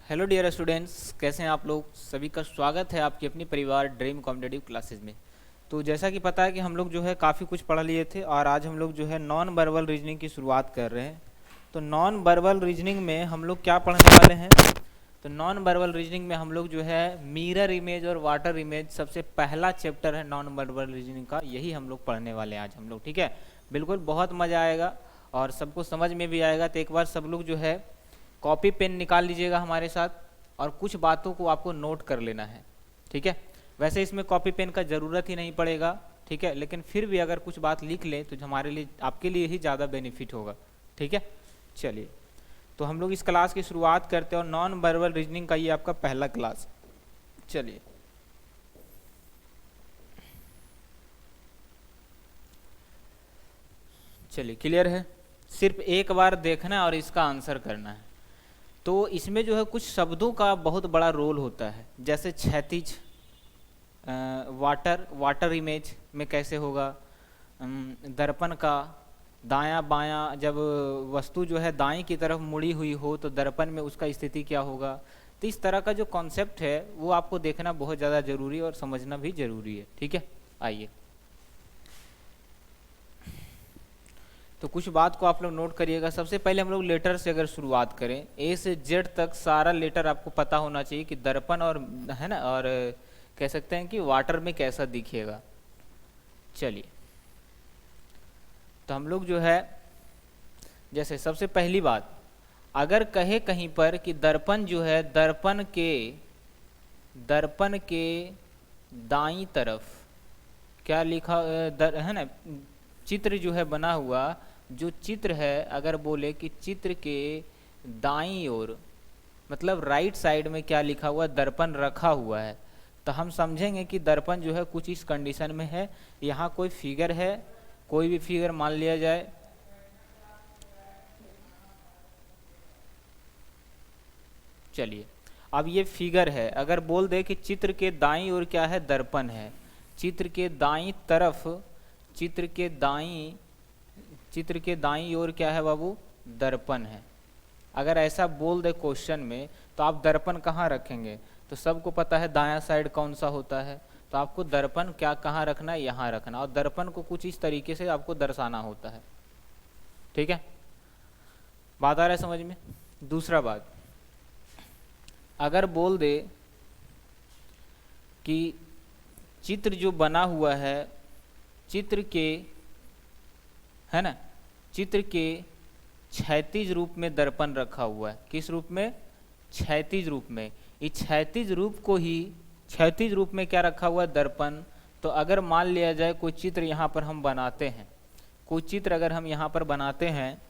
Hello dear students, कैसे हैं आप लोग। सभी का स्वागत है आपकी अपनी परिवार ड्रीम कॉम्पिटेटिव क्लासेस में। तो जैसा कि पता है कि हम लोग जो है काफ़ी कुछ पढ़ लिए थे और आज हम लोग जो है नॉन वर्बल रीजनिंग की शुरुआत कर रहे हैं। तो नॉन वर्बल रीजनिंग में हम लोग क्या पढ़ने वाले हैं। तो नॉन वर्बल रीजनिंग में हम लोग जो है मिरर इमेज और वाटर इमेज, सबसे पहला चैप्टर है नॉन वर्बल रीजनिंग का, यही हम लोग पढ़ने वाले हैं आज हम लोग। ठीक है, बिल्कुल बहुत मज़ा आएगा और सबको समझ में भी आएगा। तो एक बार सब लोग जो है कॉपी पेन निकाल लीजिएगा हमारे साथ और कुछ बातों को आपको नोट कर लेना है। ठीक है, वैसे इसमें कॉपी पेन का ज़रूरत ही नहीं पड़ेगा। ठीक है, लेकिन फिर भी अगर कुछ बात लिख लें तो हमारे लिए आपके लिए ही ज़्यादा बेनिफिट होगा। ठीक है, चलिए तो हम लोग इस क्लास की शुरुआत करते हैं और नॉन वर्बल रीजनिंग का ये आपका पहला क्लास। चलिए चलिए क्लियर है। सिर्फ एक बार देखना है और इसका आंसर करना है। तो इसमें जो है कुछ शब्दों का बहुत बड़ा रोल होता है, जैसे क्षैतिज, वाटर इमेज में कैसे होगा, दर्पण का दायां बायां, जब वस्तु जो है दाईं की तरफ मुड़ी हुई हो तो दर्पण में उसका स्थिति क्या होगा। तो इस तरह का जो कॉन्सेप्ट है वो आपको देखना बहुत ज़्यादा ज़रूरी है और समझना भी ज़रूरी है। ठीक है, आइए तो कुछ बात को आप लोग नोट करिएगा। सबसे पहले हम लोग लेटर से अगर शुरुआत करें, ए से जेड तक सारा लेटर आपको पता होना चाहिए कि दर्पण और है ना, और कह सकते हैं कि वाटर में कैसा दिखेगा। चलिए तो हम लोग जो है, जैसे सबसे पहली बात, अगर कहे कहीं पर कि दर्पण जो है दर्पण के दाईं तरफ क्या लिखा है ना, चित्र जो है बना हुआ, जो चित्र है अगर बोले कि चित्र के दाईं ओर, मतलब राइट साइड में क्या लिखा हुआ, दर्पण रखा हुआ है, तो हम समझेंगे कि दर्पण जो है कुछ इस कंडीशन में है। यहाँ कोई फिगर है, कोई भी फिगर मान लिया जाए। चलिए अब ये फिगर है, अगर बोल दे कि चित्र के दाईं ओर क्या है, दर्पण है, चित्र के दाईं तरफ, चित्र के दाईं ओर क्या है बाबू, दर्पण है। अगर ऐसा बोल दे क्वेश्चन में तो आप दर्पण कहाँ रखेंगे। तो सबको पता है दायां साइड कौन सा होता है, तो आपको दर्पण क्या कहाँ रखना है, यहाँ रखना, और दर्पण को कुछ इस तरीके से आपको दर्शाना होता है। ठीक है, बात आ रहा है समझ में। दूसरा बात, अगर बोल दे कि चित्र जो बना हुआ है, चित्र के है ना, चित्र के क्षैतिज रूप में दर्पण रखा हुआ है। किस रूप में, क्षैतिज रूप में। इस क्षैतिज रूप को ही, क्षैतिज रूप में क्या रखा हुआ है, दर्पण। तो अगर मान लिया जाए कोई चित्र यहाँ पर हम बनाते हैं, कोई चित्र अगर हम यहाँ पर बनाते हैं,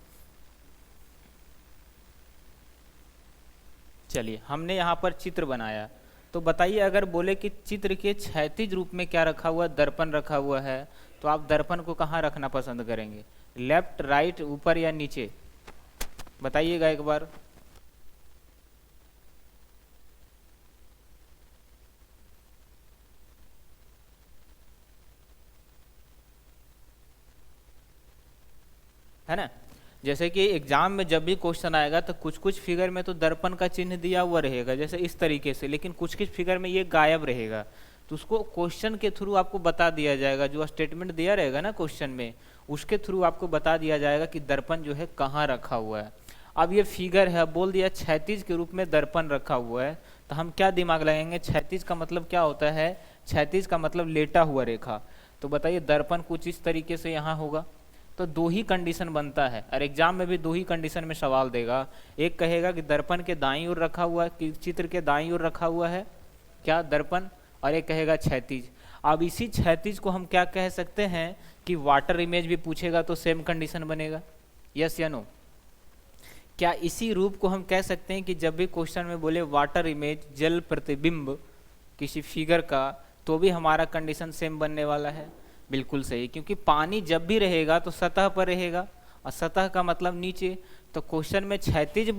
चलिए हमने यहाँ पर चित्र बनाया, तो बताइए अगर बोले कि चित्र के क्षैतिज रूप में क्या रखा हुआ, दर्पण रखा हुआ है, तो आप दर्पण को कहाँ रखना पसंद करेंगे, लेफ्ट, राइट, ऊपर या नीचे, बताइएगा एक बार। है ना, जैसे कि एग्जाम में जब भी क्वेश्चन आएगा तो कुछ कुछ फिगर में तो दर्पण का चिन्ह दिया हुआ रहेगा, जैसे इस तरीके से, लेकिन कुछ कुछ फिगर में ये गायब रहेगा। तो उसको क्वेश्चन के थ्रू आपको बता दिया जाएगा, जो स्टेटमेंट दिया रहेगा ना क्वेश्चन में, उसके थ्रू आपको बता दिया जाएगा कि दर्पण जो है कहाँ रखा हुआ है। अब ये फिगर है, बोल दिया क्षैतिज के रूप में दर्पण रखा हुआ है, तो हम क्या दिमाग लगाएंगे, क्षैतिज का मतलब क्या होता है, क्षैतिज का मतलब लेटा हुआ रेखा। तो बताइए दर्पण कुछ इस तरीके से यहाँ होगा। तो दो ही कंडीशन बनता है, और एग्जाम में भी दो ही कंडीशन में सवाल देगा। एक कहेगा कि दर्पण के दाईं ओर रखा हुआ है, कि चित्र के दाईं ओर रखा हुआ है क्या दर्पण, और एक कहेगा क्षैतिज। अब इसी क्षैतिज को हम क्या कह सकते हैं कि वाटर इमेज भी पूछेगा तो सेम कंडीशन बनेगा, यस या नो। क्या इसी रूप को हम कह सकते हैं कि जब भी क्वेश्चन में बोले वाटर इमेज, जल प्रतिबिंब किसी फिगर का, तो भी हमारा कंडीशन सेम बनने वाला है। बिल्कुल सही, क्योंकि पानी जब भी रहेगा तो सतह पर रहेगा, और सतह का मतलब नीचे। तो क्वेश्चन में क्षैतिज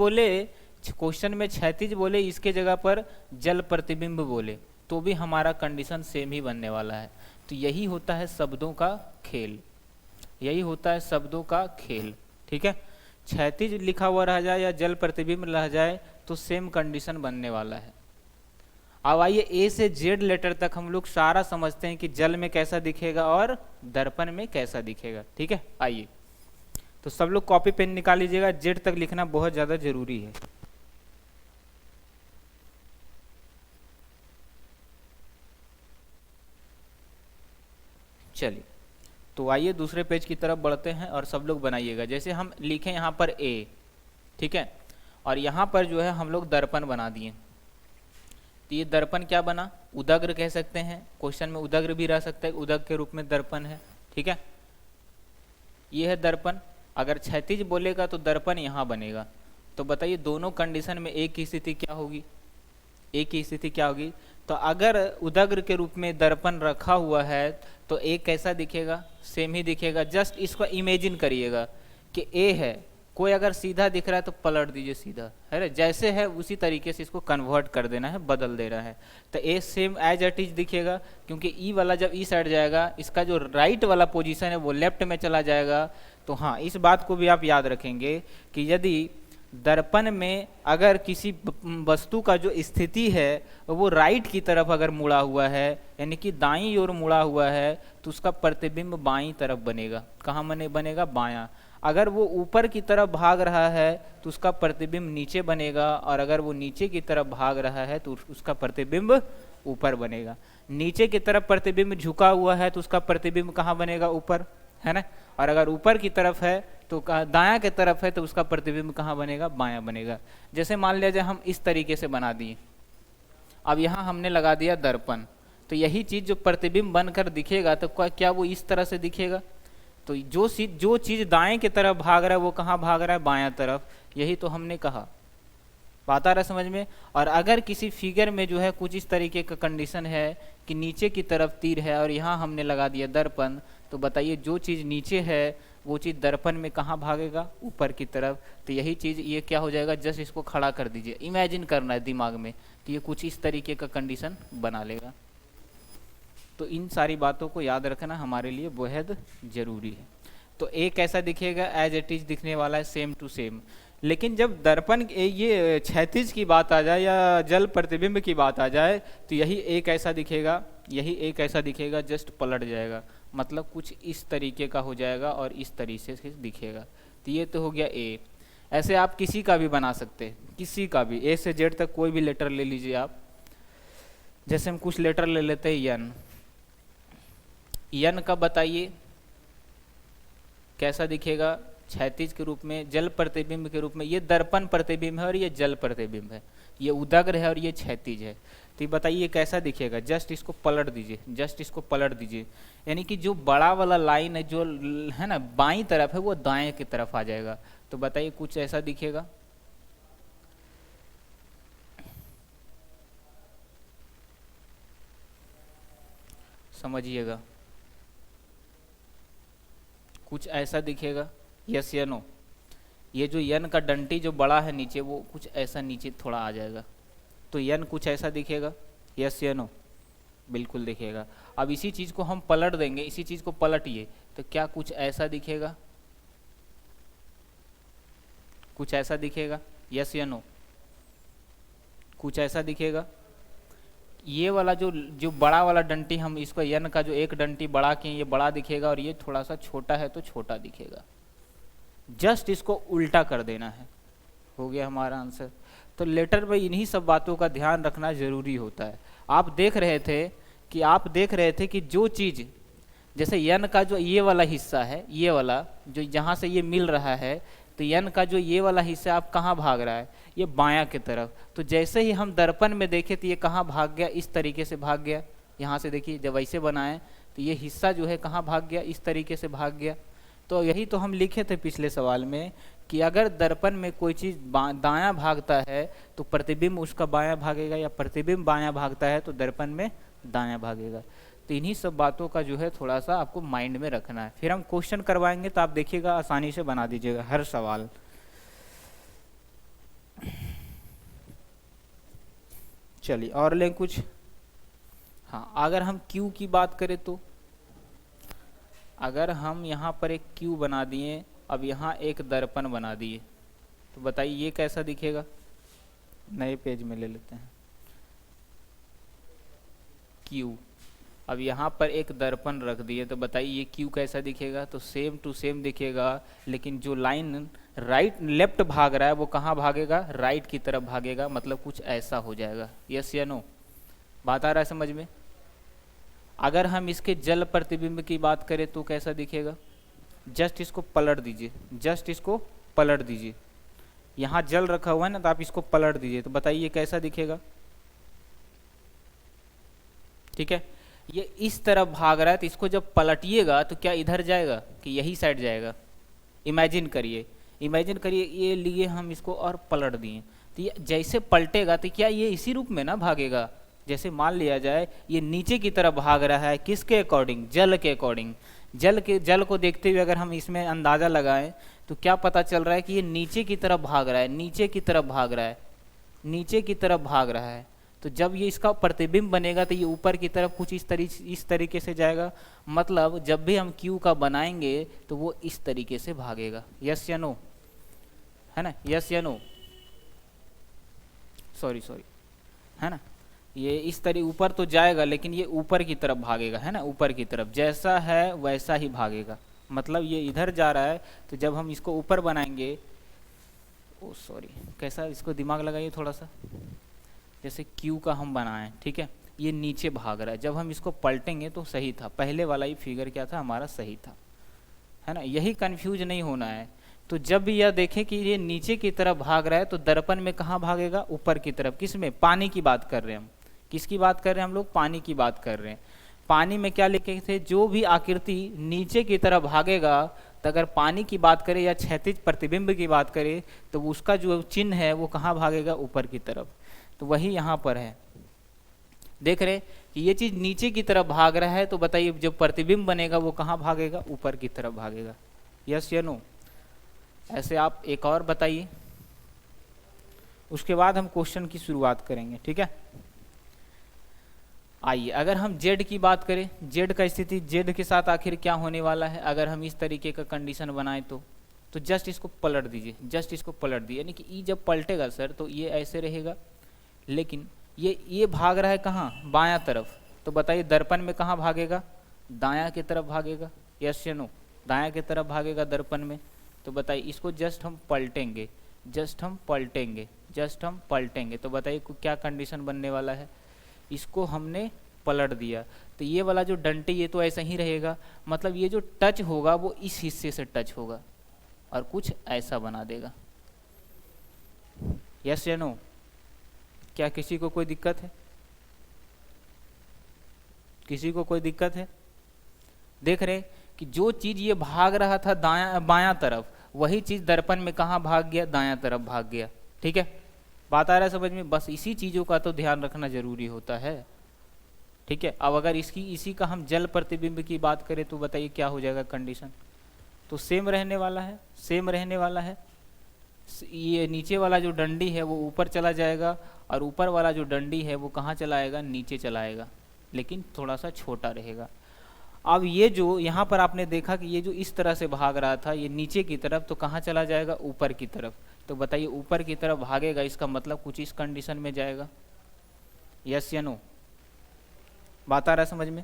बोले, इसके जगह पर जल प्रतिबिंब बोले, तो भी हमारा कंडीशन सेम ही बनने वाला है। तो यही होता है शब्दों का खेल, यही होता है शब्दों का खेल। ठीक है, क्षैतिज लिखा हुआ रह जाए या जल प्रतिबिंब रह जाए, तो सेम कंडीशन बनने वाला है। अब आइए ए से जेड लेटर तक हम लोग सारा समझते हैं कि जल में कैसा दिखेगा और दर्पण में कैसा दिखेगा। ठीक है, आइए तो सब लोग कॉपी पेन निकाल लीजिएगा, जेड तक लिखना बहुत ज्यादा जरूरी है। चलिए तो आइए दूसरे पेज की तरफ बढ़ते हैं और सब लोग बनाइएगा। जैसे हम लिखें यहाँ पर ए, ठीक है, और यहाँ पर जो है हम लोग दर्पण बना दिए, तो ये दर्पण क्या बना, उदग्र कह सकते हैं, क्वेश्चन में उदग्र भी रह सकता है, उदग्र के रूप में दर्पण है। ठीक है, ये है दर्पण। अगर क्षैतिज बोलेगा तो दर्पण यहाँ बनेगा। तो बताइए दोनों कंडीशन में एक की स्थिति क्या होगी, एक की स्थिति क्या होगी। तो अगर उदग्र के रूप में दर्पण रखा हुआ है तो ए कैसा दिखेगा, सेम ही दिखेगा। जस्ट इसको इमेजिन करिएगा कि ए है, कोई अगर सीधा दिख रहा है तो पलट दीजिए सीधा, है ना, जैसे है उसी तरीके से इसको कन्वर्ट कर देना है, बदल देना है। तो ए सेम एज इट इज दिखेगा, क्योंकि ई वाला जब ई साइड जाएगा इसका जो राइट वाला पोजीशन है वो लेफ्ट में चला जाएगा। तो हाँ, इस बात को भी आप याद रखेंगे कि यदि दर्पण में अगर किसी वस्तु का जो स्थिति है वो राइट की तरफ अगर मुड़ा हुआ है, यानी कि दाईं ओर मुड़ा हुआ है, तो उसका प्रतिबिंब बाईं तरफ बनेगा। कहाँ बनेगा, बायां। अगर वो ऊपर की तरफ भाग रहा है तो उसका प्रतिबिंब नीचे बनेगा, और अगर वो नीचे की तरफ भाग रहा है तो उसका प्रतिबिंब ऊपर बनेगा। नीचे की तरफ प्रतिबिंब झुका हुआ है तो उसका प्रतिबिंब कहाँ बनेगा, ऊपर, है ना। और अगर ऊपर की तरफ है तो दायां की तरफ है तो उसका प्रतिबिंब कहाँ बनेगा, बायां बनेगा। जैसे मान लिया जाए हम इस तरीके से बना दिए, अब यहाँ हमने लगा दिया दर्पण, तो यही चीज जो प्रतिबिंब बनकर दिखेगा तो क्या वो इस तरह से दिखेगा। तो जो चीज दाएं की तरफ भाग रहा है वो कहाँ भाग रहा है, बायां तरफ। यही तो हमने कहा, बात आ रहा है समझ में। और अगर किसी फिगर में जो है कुछ इस तरीके का कंडीशन है कि नीचे की तरफ तीर है और यहाँ हमने लगा दिया दर्पण, तो बताइए जो चीज नीचे है वो चीज दर्पण में कहाँ भागेगा, ऊपर की तरफ। तो यही चीज ये क्या हो जाएगा, जस्ट इसको खड़ा कर दीजिए, इमेजिन करना है दिमाग में, तो ये कुछ इस तरीके का कंडीशन बना लेगा। तो इन सारी बातों को याद रखना हमारे लिए बेहद जरूरी है। तो ए कैसा दिखेगा, एज इट इज दिखने वाला है, सेम टू सेम। लेकिन जब दर्पण ये क्षैतिज की बात आ जाए या जल प्रतिबिंब की बात आ जाए तो यही ए कैसा दिखेगा, यही ए कैसा दिखेगा, जस्ट पलट जाएगा, मतलब कुछ इस तरीके का हो जाएगा और इस तरीके से दिखेगा। तो ये तो हो गया ए। ऐसे आप किसी का भी बना सकते हैं, किसी का भी, ए से जेड तक कोई भी लेटर ले लीजिए आप। जैसे हम कुछ लेटर ले लेते हैं, यन, यन का बताइए कैसा दिखेगा, क्षैतिज के रूप में, जल प्रतिबिंब के रूप में। ये दर्पण प्रतिबिंब है और ये जल प्रतिबिंब है, ये उदग्र है और ये क्षैतिज है। तो ये बताइए कैसा दिखेगा, जस्ट इसको पलट दीजिए, जस्ट इसको पलट दीजिए, यानी कि जो बड़ा वाला लाइन है जो है ना बाईं तरफ है वो दाएं की तरफ आ जाएगा। तो बताइए कुछ ऐसा दिखेगा, समझिएगा, कुछ ऐसा दिखेगा, यस या नो। ये जो यन का डंटी जो बड़ा है नीचे वो कुछ ऐसा नीचे थोड़ा आ जाएगा, तो यन कुछ ऐसा दिखेगा, यस या नो, बिल्कुल दिखेगा। अब इसी चीज को हम पलट देंगे, इसी चीज को पलटिए तो क्या कुछ ऐसा दिखेगा, कुछ ऐसा दिखेगा, यस या नो, कुछ ऐसा दिखेगा। ये वाला जो बड़ा वाला डंटी, हम इसको यन का जो एक डंटी बड़ा किए, ये बड़ा दिखेगा और ये थोड़ा सा छोटा है तो छोटा दिखेगा। जस्ट इसको उल्टा कर देना है, हो गया हमारा आंसर। तो लेटर में इन्हीं सब बातों का ध्यान रखना जरूरी होता है। आप देख रहे थे कि जो चीज, जैसे यन का जो ये वाला हिस्सा है, ये वाला जो जहाँ से ये मिल रहा है, तो यन का जो ये वाला हिस्सा आप कहाँ भाग रहा है, ये बायां की तरफ। तो जैसे ही हम दर्पण में देखे तो ये कहाँ भाग गया, इस तरीके से भाग गया। यहाँ से देखिए जब ऐसे बनाए तो ये हिस्सा जो है कहाँ भाग गया, इस तरीके से भाग गया। तो यही तो हम लिखे थे पिछले सवाल में कि अगर दर्पण में कोई चीज दायां भागता है तो प्रतिबिंब उसका बायां भागेगा, या प्रतिबिंब बायां भागता है तो दर्पण में दायां भागेगा। तो इन्हीं सब बातों का जो है थोड़ा सा आपको माइंड में रखना है। फिर हम क्वेश्चन करवाएंगे तो आप देखिएगा आसानी से बना दीजिएगा हर सवाल। चलिए और लें कुछ। हाँ, अगर हम क्यू की बात करें तो अगर हम यहाँ पर एक क्यू बना दिए, अब यहाँ एक दर्पण बना दिए, तो बताइए ये कैसा दिखेगा, नए पेज में ले लेते हैं। क्यू, अब यहाँ पर एक दर्पण रख दिए तो बताइए ये क्यू कैसा दिखेगा? तो सेम टू सेम दिखेगा, लेकिन जो लाइन राइट लेफ्ट भाग रहा है वो कहाँ भागेगा? राइट की तरफ भागेगा, मतलब कुछ ऐसा हो जाएगा। यस या नो? बात आ रहा है समझ में? अगर हम इसके जल प्रतिबिंब की बात करें तो कैसा दिखेगा? जस्ट इसको पलट दीजिए, जस्ट इसको पलट दीजिए। यहाँ जल रखा हुआ है ना, तो आप इसको पलट दीजिए तो बताइए कैसा दिखेगा? ठीक है, ये इस तरफ भाग रहा है, तो इसको जब पलटिएगा तो क्या इधर जाएगा कि यही साइड जाएगा? इमेजिन करिए, इमेजिन करिए ये लिए हम इसको और पलट दिए, तो ये जैसे पलटेगा तो क्या ये इसी रूप में ना भागेगा? जैसे मान लिया जाए ये नीचे की तरफ भाग रहा है, किसके अकॉर्डिंग? जल के अकॉर्डिंग। जल को देखते हुए अगर हम इसमें अंदाजा लगाएं तो क्या पता चल रहा है कि ये नीचे की तरफ भाग रहा है, नीचे की तरफ भाग रहा है, नीचे की तरफ भाग रहा है। तो जब ये इसका प्रतिबिंब बनेगा तो ये ऊपर की तरफ कुछ इस तरीके से जाएगा, मतलब जब भी हम क्यू का बनाएंगे तो वो इस तरीके से भागेगा। यस या नो? है ना? यस या नो? सॉरी, है ना? ये इस तरह ऊपर तो जाएगा, लेकिन ये ऊपर की तरफ भागेगा, है ना? ऊपर की तरफ जैसा है वैसा ही भागेगा, मतलब ये इधर जा रहा है, तो जब हम इसको ऊपर बनाएंगे, ओ सॉरी, कैसा इसको दिमाग लगाइए थोड़ा सा। जैसे क्यू का हम बनाएं, ठीक है, ये नीचे भाग रहा है, जब हम इसको पलटेंगे तो सही था, पहले वाला ही फिगर क्या था हमारा? सही था, है ना? यही कंफ्यूज नहीं होना है। तो जब भी यह देखें कि ये नीचे की तरफ भाग रहा है तो दर्पण में कहाँ भागेगा? ऊपर की तरफ। किस में? पानी की बात कर रहे हैं हम। किसकी बात कर रहे हैं हम लोग? पानी की बात कर रहे हैं। पानी में क्या लिखे थे? जो भी आकृति नीचे की तरफ भागेगा, तो अगर पानी की बात करें या क्षैतिज प्रतिबिंब की बात करें तो उसका जो चिन्ह है वो कहाँ भागेगा? ऊपर की तरफ। तो वही यहाँ पर है, देख रहे कि ये चीज नीचे की तरफ भाग रहा है, तो बताइए जब प्रतिबिंब बनेगा वो कहाँ भागेगा? ऊपर की तरफ भागेगा। यस या नो? ऐसे आप एक और बताइए, उसके बाद हम क्वेश्चन की शुरुआत करेंगे, ठीक है? आइए, अगर हम जेड की बात करें, जेड का स्थिति, जेड के साथ आखिर क्या होने वाला है? अगर हम इस तरीके का कंडीशन बनाए तो जस्ट इसको पलट दीजिए, जस्ट इसको पलट दिए, यानी कि ई जब पलटेगा सर तो ये ऐसे रहेगा, लेकिन ये भाग रहा है कहाँ? बायां तरफ। तो बताइए दर्पण में कहाँ भागेगा? दायां की तरफ भागेगा। यस या नो? दायां की तरफ भागेगा दर्पण में। तो बताइए इसको जस्ट हम पलटेंगे, जस्ट हम पलटेंगे, जस्ट हम पलटेंगे, तो बताइए क्या कंडीशन बनने वाला है? इसको हमने पलट दिया तो ये वाला जो डंटे ये तो ऐसा ही रहेगा, मतलब ये जो टच होगा वो इस हिस्से से टच होगा और कुछ ऐसा बना देगा। यस या नो? क्या किसी को कोई दिक्कत है? किसी को कोई दिक्कत है? देख रहे कि जो चीज ये भाग रहा था बायां तरफ, वही चीज दर्पण में कहाँ भाग गया? दायां तरफ भाग गया। ठीक है, बात आ रहा है समझ में? बस इसी चीजों का तो ध्यान रखना जरूरी होता है, ठीक है? अब अगर इसी का हम जल प्रतिबिंब की बात करें तो बताइए क्या हो जाएगा कंडीशन? तो सेम रहने वाला है, सेम रहने वाला है। ये नीचे वाला जो डंडी है वो ऊपर चला जाएगा और ऊपर वाला जो डंडी है वो कहाँ चला आएगा? नीचे चला आएगा, लेकिन थोड़ा सा छोटा रहेगा। अब ये जो यहाँ पर आपने देखा कि ये जो इस तरह से भाग रहा था ये नीचे की तरफ, तो कहाँ चला जाएगा? ऊपर की तरफ। तो बताइए ऊपर की तरफ भागेगा, इसका मतलब कुछ इस कंडीशन में जाएगा। यस या नो? बात आ रहा है समझ में?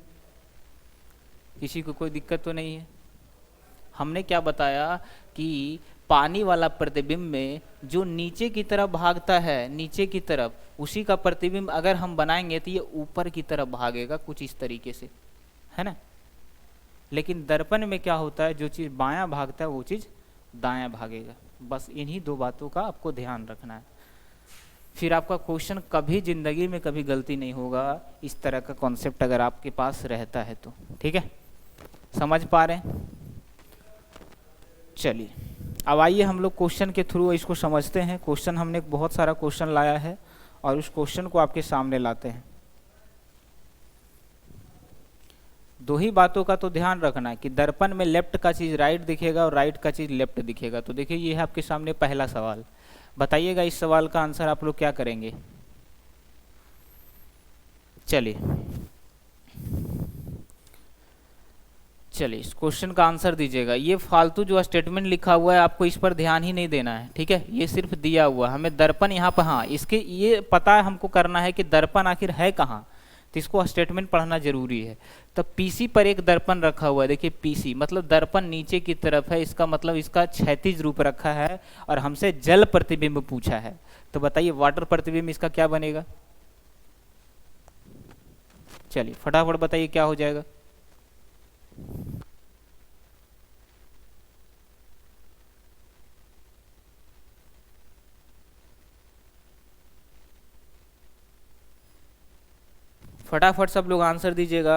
किसी को कोई दिक्कत तो नहीं है? हमने क्या बताया कि पानी वाला प्रतिबिंब में जो नीचे की तरफ भागता है, नीचे की तरफ, उसी का प्रतिबिंब अगर हम बनाएंगे तो ये ऊपर की तरफ भागेगा कुछ इस तरीके से, है ना? लेकिन दर्पण में क्या होता है? जो चीज़ बायां भागता है वो चीज़ दायां भागेगा। बस इन्हीं दो बातों का आपको ध्यान रखना है, फिर आपका क्वेश्चन कभी जिंदगी में कभी गलती नहीं होगा। इस तरह का कॉन्सेप्ट अगर आपके पास रहता है तो, ठीक है? समझ पा रहे हैं? चलिए अब आइए हम लोग क्वेश्चन के थ्रू इसको समझते हैं। क्वेश्चन हमने बहुत सारा क्वेश्चन लाया है और उस क्वेश्चन को आपके सामने लाते हैं। दो ही बातों का तो ध्यान रखना है कि दर्पण में लेफ्ट का चीज राइट दिखेगा और राइट का चीज लेफ्ट दिखेगा। तो देखिए ये है आपके सामने पहला सवाल, बताइएगा इस सवाल का आंसर आप लोग क्या करेंगे? चलिए चलिए इस क्वेश्चन का आंसर दीजिएगा। ये फालतू जो स्टेटमेंट लिखा हुआ है आपको इस पर ध्यान ही नहीं देना है, ठीक है। ये सिर्फ दिया हुआ हमें दर्पण यहाँ पर, हाँ इसके ये पता है हमको करना है कि दर्पण आखिर है कहाँ, तो इसको स्टेटमेंट पढ़ना जरूरी है। तो पीसी पर एक दर्पण रखा हुआ है, देखिए पीसी मतलब दर्पण नीचे की तरफ है, इसका मतलब इसका क्षैतिज रूप रखा है और हमसे जल प्रतिबिंब पूछा है। तो बताइए वाटर प्रतिबिंब इसका क्या बनेगा? चलिए फटाफट बताइए क्या हो जाएगा। फटाफट सब लोग आंसर दीजिएगा।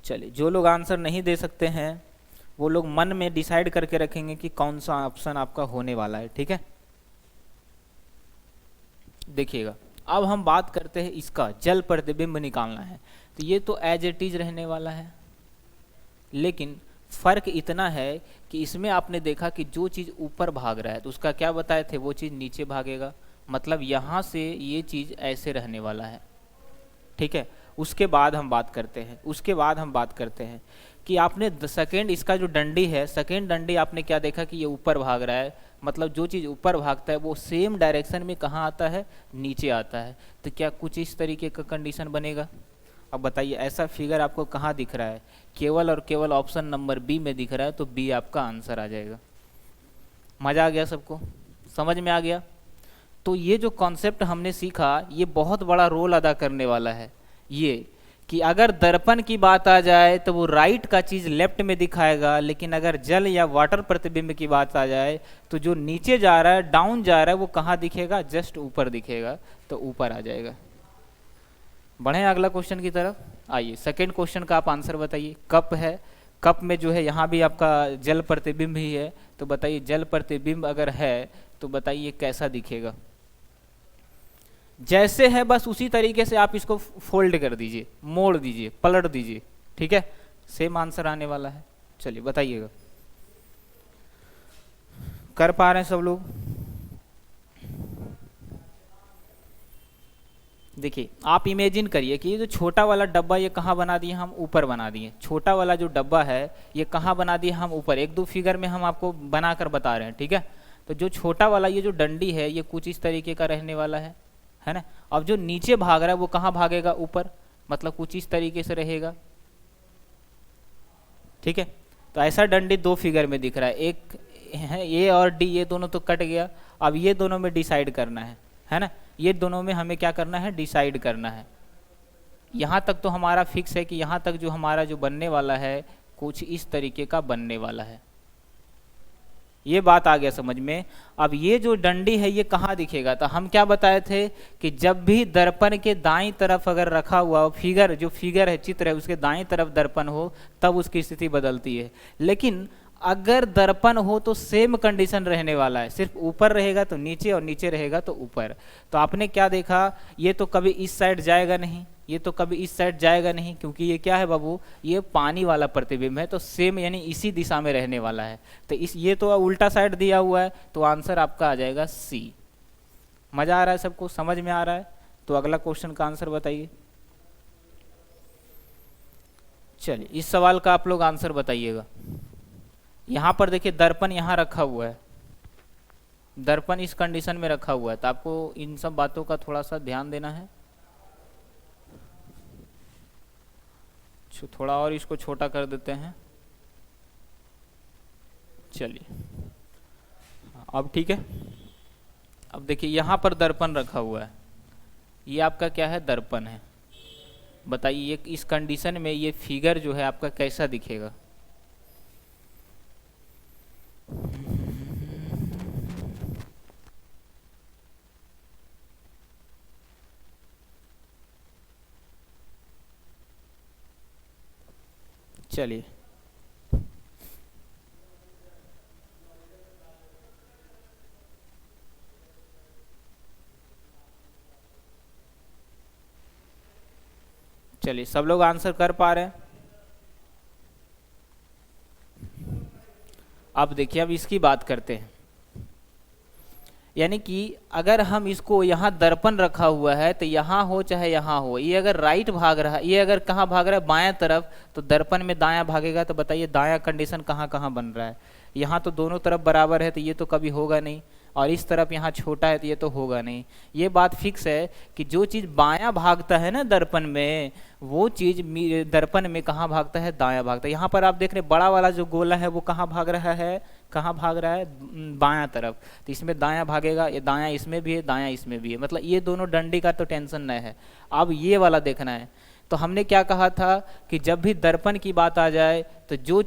चलिए जो लोग आंसर नहीं दे सकते हैं वो लोग मन में डिसाइड करके रखेंगे कि कौन सा ऑप्शन आपका होने वाला है, ठीक है। देखिएगा अब हम बात करते हैं इसका जल प्रतिबिंब निकालना है, तो ये तो एज इट इज रहने वाला है, लेकिन फर्क इतना है कि इसमें आपने देखा कि जो चीज ऊपर भाग रहा है तो उसका क्या बताए थे, वो चीज नीचे भागेगा, मतलब यहां से ये चीज ऐसे रहने वाला है, ठीक है। उसके बाद हम बात करते हैं कि आपने सेकेंड इसका जो डंडी है, सेकेंड डंडी आपने क्या देखा कि ये ऊपर भाग रहा है, मतलब जो चीज़ ऊपर भागता है वो सेम डायरेक्शन में कहाँ आता है, नीचे आता है। तो क्या कुछ इस तरीके का कंडीशन बनेगा? अब बताइए ऐसा फिगर आपको कहाँ दिख रहा है? केवल और केवल ऑप्शन नंबर बी में दिख रहा है, तो बी आपका आंसर आ जाएगा। मज़ा आ गया सबको, समझ में आ गया? तो ये जो कॉन्सेप्ट हमने सीखा ये बहुत बड़ा रोल अदा करने वाला है, ये कि अगर दर्पण की बात आ जाए तो वो राइट का चीज़ लेफ्ट में दिखाएगा, लेकिन अगर जल या वाटर प्रतिबिंब की बात आ जाए तो जो नीचे जा रहा है, डाउन जा रहा है, वो कहाँ दिखेगा? जस्ट ऊपर दिखेगा, तो ऊपर आ जाएगा। बढ़े अगला क्वेश्चन की तरफ। आइए सेकेंड क्वेश्चन का आप आंसर बताइए। कप है, कप में जो है यहाँ भी आपका जल प्रतिबिंब ही है, तो बताइए जल प्रतिबिंब अगर है तो बताइए कैसा दिखेगा? जैसे है बस उसी तरीके से आप इसको फोल्ड कर दीजिए, मोड़ दीजिए, पलट दीजिए, ठीक है, सेम आंसर आने वाला है। चलिए बताइएगा, कर पा रहे हैं सब लोग? देखिए आप इमेजिन करिए कि ये जो छोटा वाला डब्बा ये कहाँ बना दिए हम? ऊपर बना दिए। छोटा वाला जो डब्बा है ये कहाँ बना दिए हम? ऊपर। एक दो फिगर में हम आपको बनाकर बता रहे हैं, ठीक है। तो जो छोटा वाला ये जो डंडी है ये कुछ इस तरीके का रहने वाला है ना। अब जो नीचे भाग रहा है वो कहाँ भागेगा? ऊपर, मतलब कुछ इस तरीके से रहेगा, ठीक है। तो ऐसा डंडी दो फिगर में दिख रहा है, एक है ए और डी, ये दोनों तो कट गया। अब ये दोनों में डिसाइड करना है ना, ये दोनों में हमें क्या करना है? डिसाइड करना है। यहाँ तक तो हमारा फिक्स है कि यहाँ तक जो हमारा जो बनने वाला है कुछ इस तरीके का बनने वाला है। ये बात आ गया समझ में? अब ये जो डंडी है ये कहाँ दिखेगा? तो हम क्या बताए थे कि जब भी दर्पण के दाईं तरफ अगर रखा हुआ फिगर, जो फिगर है, चित्र है, उसके दाईं तरफ दर्पण हो तब उसकी स्थिति बदलती है। लेकिन अगर दर्पण हो तो सेम कंडीशन रहने वाला है, सिर्फ ऊपर रहेगा तो नीचे और नीचे रहेगा तो ऊपर। तो आपने क्या देखा, ये तो कभी इस साइड जाएगा नहीं, ये तो कभी इस साइड जाएगा नहीं, क्योंकि ये क्या है बाबू? ये पानी वाला प्रतिबिंब है, तो सेम यानी इसी दिशा में रहने वाला है। तो इस ये तो उल्टा साइड दिया हुआ है, तो आंसर आपका आ जाएगा सी। मजा आ रहा है सबको, समझ में आ रहा है? तो अगला क्वेश्चन का आंसर बताइए। चलिए इस सवाल का आप लोग आंसर बताइएगा। यहाँ पर देखिए दर्पण यहाँ रखा हुआ है, दर्पण इस कंडीशन में रखा हुआ है, तो आपको इन सब बातों का थोड़ा सा ध्यान देना है। थोड़ा और इसको छोटा कर देते हैं। चलिए अब ठीक है। अब देखिए यहाँ पर दर्पण रखा हुआ है, ये आपका क्या है? दर्पण है। बताइए ये इस कंडीशन में ये फिगर जो है आपका कैसा दिखेगा? चलिए चलिए सब लोग आंसर कर पा रहे हैं? अब देखिए अब इसकी बात करते हैं। यानी कि अगर हम इसको यहाँ दर्पण रखा हुआ है तो यहाँ हो चाहे यहाँ हो, ये अगर राइट भाग रहा है, ये अगर कहाँ भाग रहा है बाएं तरफ, तो दर्पण में दायां भागेगा। तो बताइए दायां कंडीशन कहाँ कहाँ बन रहा है? यहाँ तो दोनों तरफ बराबर है तो ये तो कभी होगा नहीं, और इस तरफ यहाँ छोटा है तो ये तो होगा नहीं। ये बात फिक्स है कि जो चीज़ बायां भागता है ना दर्पण में, वो चीज़ दर्पण में कहाँ भागता है? दायां भागता है। यहाँ पर आप देख रहे बड़ा वाला जो गोला है वो कहाँ भाग रहा है? कहाँ भाग रहा है? बायां तरफ। तो इसमें दायां भागेगा, ये दायां इसमें भी है, दायां इसमें भी है, मतलब ये दोनों डंडी का तो टेंशन नहीं है। अब ये वाला देखना है। तो हमने क्या कहा था कि जब भी दर्पण की बात आ जाए तो जो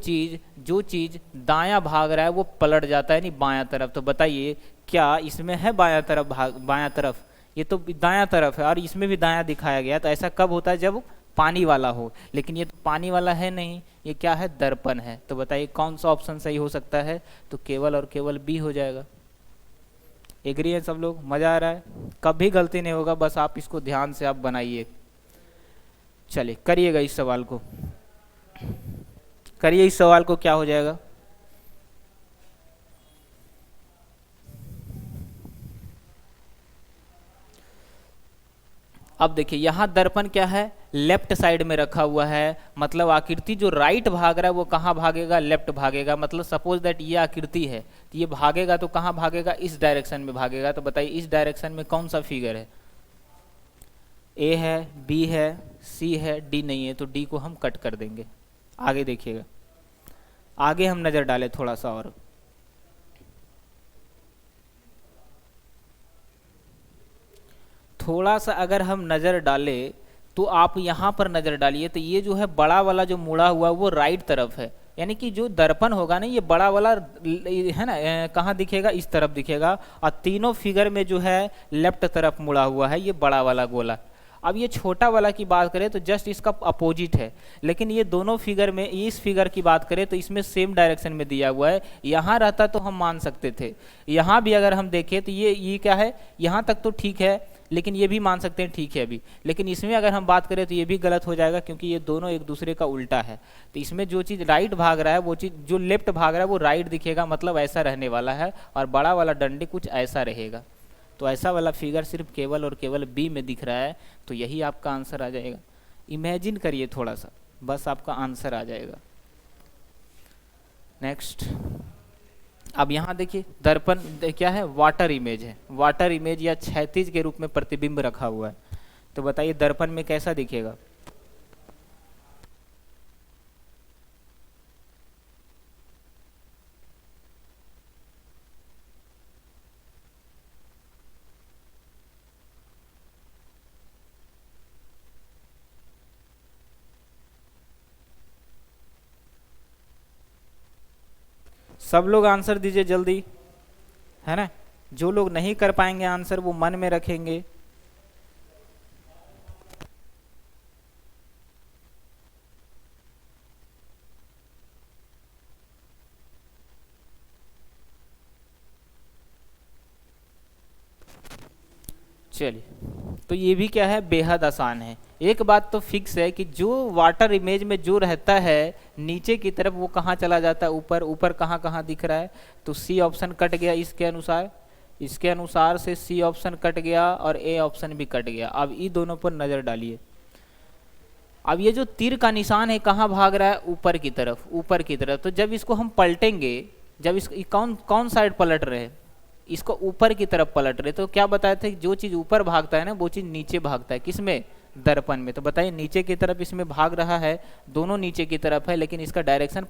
चीज दायां भाग रहा है वो पलट जाता है नहीं बायां तरफ। तो बताइए क्या इसमें है बायां तरफ बायां तरफ? ये तो दायां तरफ है और इसमें भी दायां दिखाया गया। तो ऐसा कब होता है? जब पानी वाला हो, लेकिन ये तो पानी वाला है नहीं, ये क्या है? दर्पण है। तो बताइए कौन सा ऑप्शन सही हो सकता है? तो केवल और केवल बी हो जाएगा। एग्री है सब लोग? मजा आ रहा है? कभी गलती नहीं होगा, बस आप इसको ध्यान से आप बनाइए। चलिए करिएगा इस सवाल को, करिए इस सवाल को, क्या हो जाएगा? अब देखिए यहाँ दर्पण क्या है? लेफ्ट साइड में रखा हुआ है, मतलब आकृति जो राइट भाग रहा है वो कहाँ भागेगा? लेफ्ट भागेगा। मतलब सपोज दैट ये आकृति है तो ये भागेगा तो कहाँ भागेगा? इस डायरेक्शन में भागेगा। तो बताइए इस डायरेक्शन में कौन सा फिगर है? ए है, बी है, सी है, डी नहीं है। तो डी को हम कट कर देंगे। आगे देखिएगा, आगे हम नजर डालें थोड़ा सा और। थोड़ा सा अगर हम नजर डालें तो आप यहाँ पर नजर डालिए, तो ये जो है बड़ा वाला जो मुड़ा हुआ वो राइट तरफ है। यानी कि जो दर्पण होगा ना, ये बड़ा वाला है ना, कहाँ दिखेगा? इस तरफ दिखेगा। और तीनों फिगर में जो है लेफ्ट तरफ मुड़ा हुआ है ये बड़ा वाला गोला। अब ये छोटा वाला की बात करें तो जस्ट इसका अपोजिट है, लेकिन ये दोनों फिगर में, इस फिगर की बात करें तो इसमें सेम डायरेक्शन में दिया हुआ है। यहाँ रहता तो हम मान सकते थे, यहाँ भी अगर हम देखें तो ये क्या है? यहाँ तक तो ठीक है, लेकिन ये भी मान सकते हैं ठीक है अभी। लेकिन इसमें अगर हम बात करें तो ये भी गलत हो जाएगा, क्योंकि ये दोनों एक दूसरे का उल्टा है। तो इसमें जो चीज़ राइट भाग रहा है वो चीज़ जो लेफ्ट भाग रहा है वो राइट दिखेगा, मतलब ऐसा रहने वाला है। और बड़ा वाला डंडी कुछ ऐसा रहेगा। तो ऐसा वाला फिगर सिर्फ केवल और केवल बी में दिख रहा है। तो यही आपका आंसर आ जाएगा। इमेजिन करिए थोड़ा सा, बस आपका आंसर आ जाएगा। नेक्स्ट, अब यहाँ देखिए दर्पण क्या है? वाटर इमेज है। वाटर इमेज या क्षैतिज के रूप में प्रतिबिंब रखा हुआ है। तो बताइए दर्पण में कैसा दिखेगा? सब लोग आंसर दीजिए जल्दी, है ना। जो लोग नहीं कर पाएंगे आंसर वो मन में रखेंगे। चलिए, तो ये भी क्या है? बेहद आसान है। एक बात तो फिक्स है कि जो वाटर इमेज में जो रहता है नीचे की तरफ वो कहाँ चला जाता है? ऊपर। ऊपर कहाँ कहाँ दिख रहा है? तो सी ऑप्शन कट गया इसके अनुसार, इसके अनुसार से सी ऑप्शन कट गया और ए ऑप्शन भी कट गया। अब ये दोनों पर नजर डालिए। अब ये जो तीर का निशान है कहाँ भाग रहा है? ऊपर की तरफ, ऊपर की तरफ। तो जब इसको हम पलटेंगे, जब इस कौन कौन साइड पलट रहे? इसको ऊपर की तरफ पलट रहे। तो क्या बताए थे? जो चीज ऊपर भागता है ना वो चीज नीचे भागता है। किसमें? दर्पण में। तो बताइए नीचे की तरफ इसमें भाग रहा है, दोनों नीचे की तरफ है, लेकिन इसका डायरेक्शन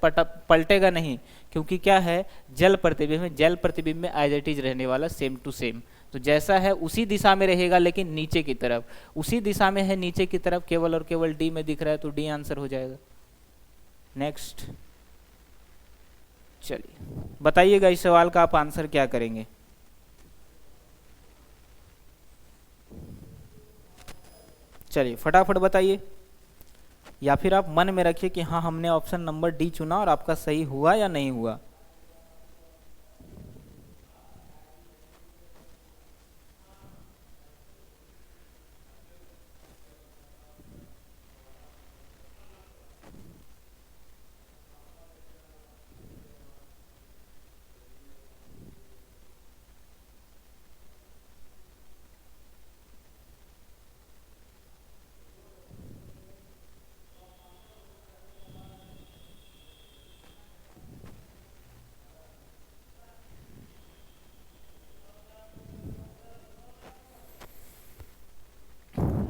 पलटेगा नहीं, क्योंकि क्या है? जल प्रतिबिंब में, जल प्रतिबिंब में एज इट इज रहने वाला, सेम टू सेम। तो जैसा है उसी दिशा में रहेगा, लेकिन नीचे की तरफ। उसी दिशा में है नीचे की तरफ, केवल और केवल डी में दिख रहा है, तो डी आंसर हो जाएगा। नेक्स्ट, चलिए बताइएगा इस सवाल का आप आंसर क्या करेंगे? चलिए फटाफट बताइए, या फिर आप मन में रखिए कि हाँ हमने ऑप्शन नंबर डी चुना और आपका सही हुआ या नहीं हुआ।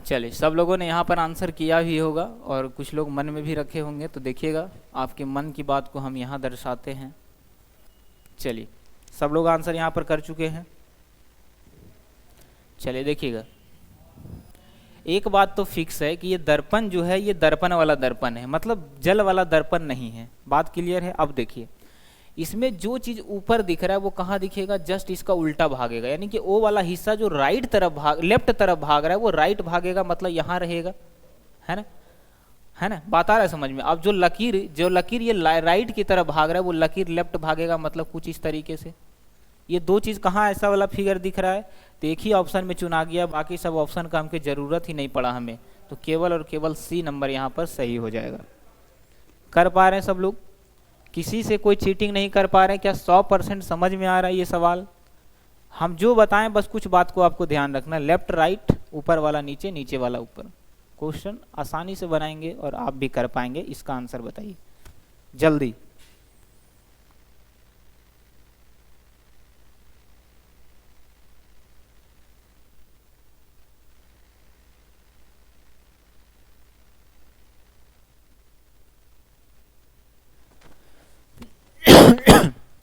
चलिए, सब लोगों ने यहाँ पर आंसर किया ही होगा और कुछ लोग मन में भी रखे होंगे, तो देखिएगा आपके मन की बात को हम यहाँ दर्शाते हैं। चलिए, सब लोग आंसर यहाँ पर कर चुके हैं। चलिए देखिएगा, एक बात तो फिक्स है कि ये दर्पण जो है ये दर्पण वाला दर्पण है, मतलब जल वाला दर्पण नहीं है। बात क्लियर है? अब देखिए, इसमें जो चीज ऊपर दिख रहा है वो कहाँ दिखेगा? जस्ट इसका उल्टा भागेगा, यानी कि ओ वाला हिस्सा जो राइट तरफ लेफ्ट तरफ भाग रहा है वो राइट भागेगा, मतलब यहाँ रहेगा, है ना? है ना? बात आ रहा है समझ में? अब जो लकीर ये राइट की तरफ भाग रहा है वो लकीर लेफ्ट भागेगा, मतलब कुछ इस तरीके से। ये दो चीज कहाँ ऐसा वाला फिगर दिख रहा है? तो एक ही ऑप्शन में चुना गया, बाकी सब ऑप्शन का हमको जरूरत ही नहीं पड़ा हमें, तो केवल और केवल सी नंबर यहाँ पर सही हो जाएगा। कर पा रहे हैं सब लोग? किसी से कोई चीटिंग नहीं कर पा रहे हैं क्या? 100% समझ में आ रहा है ये सवाल? हम जो बताएं बस कुछ बात को आपको ध्यान रखना, लेफ्ट राइट, ऊपर वाला नीचे, नीचे वाला ऊपर। क्वेश्चन आसानी से बनाएंगे और आप भी कर पाएंगे। इसका आंसर बताइए जल्दी।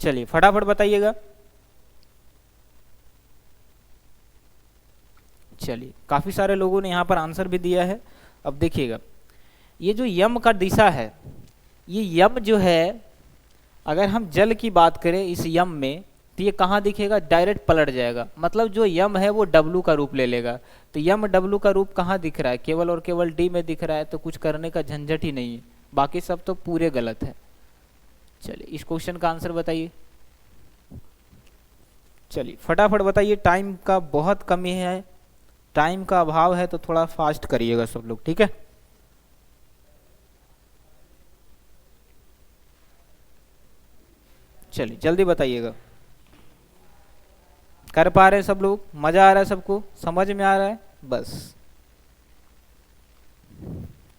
चलिए फटाफट बताइएगा। चलिए, काफी सारे लोगों ने यहाँ पर आंसर भी दिया है। अब देखिएगा, ये जो यम का दिशा है, ये यम जो है, अगर हम जल की बात करें इस यम में, तो ये कहाँ दिखेगा? डायरेक्ट पलट जाएगा, मतलब जो यम है वो डब्लू का रूप ले लेगा। तो यम डब्लू का रूप कहाँ दिख रहा है? केवल और केवल डी में दिख रहा है, तो कुछ करने का झंझट ही नहीं है, बाकी सब तो पूरे गलत है। चलिए, इस क्वेश्चन का आंसर बताइए। चलिए फटाफट बताइए, टाइम का बहुत कमी है, टाइम का अभाव है, तो थोड़ा फास्ट करिएगा सब लोग, ठीक है? चलिए जल्दी बताइएगा। कर पा रहे हैं सब लोग? मजा आ रहा है सबको? समझ में आ रहा है? बस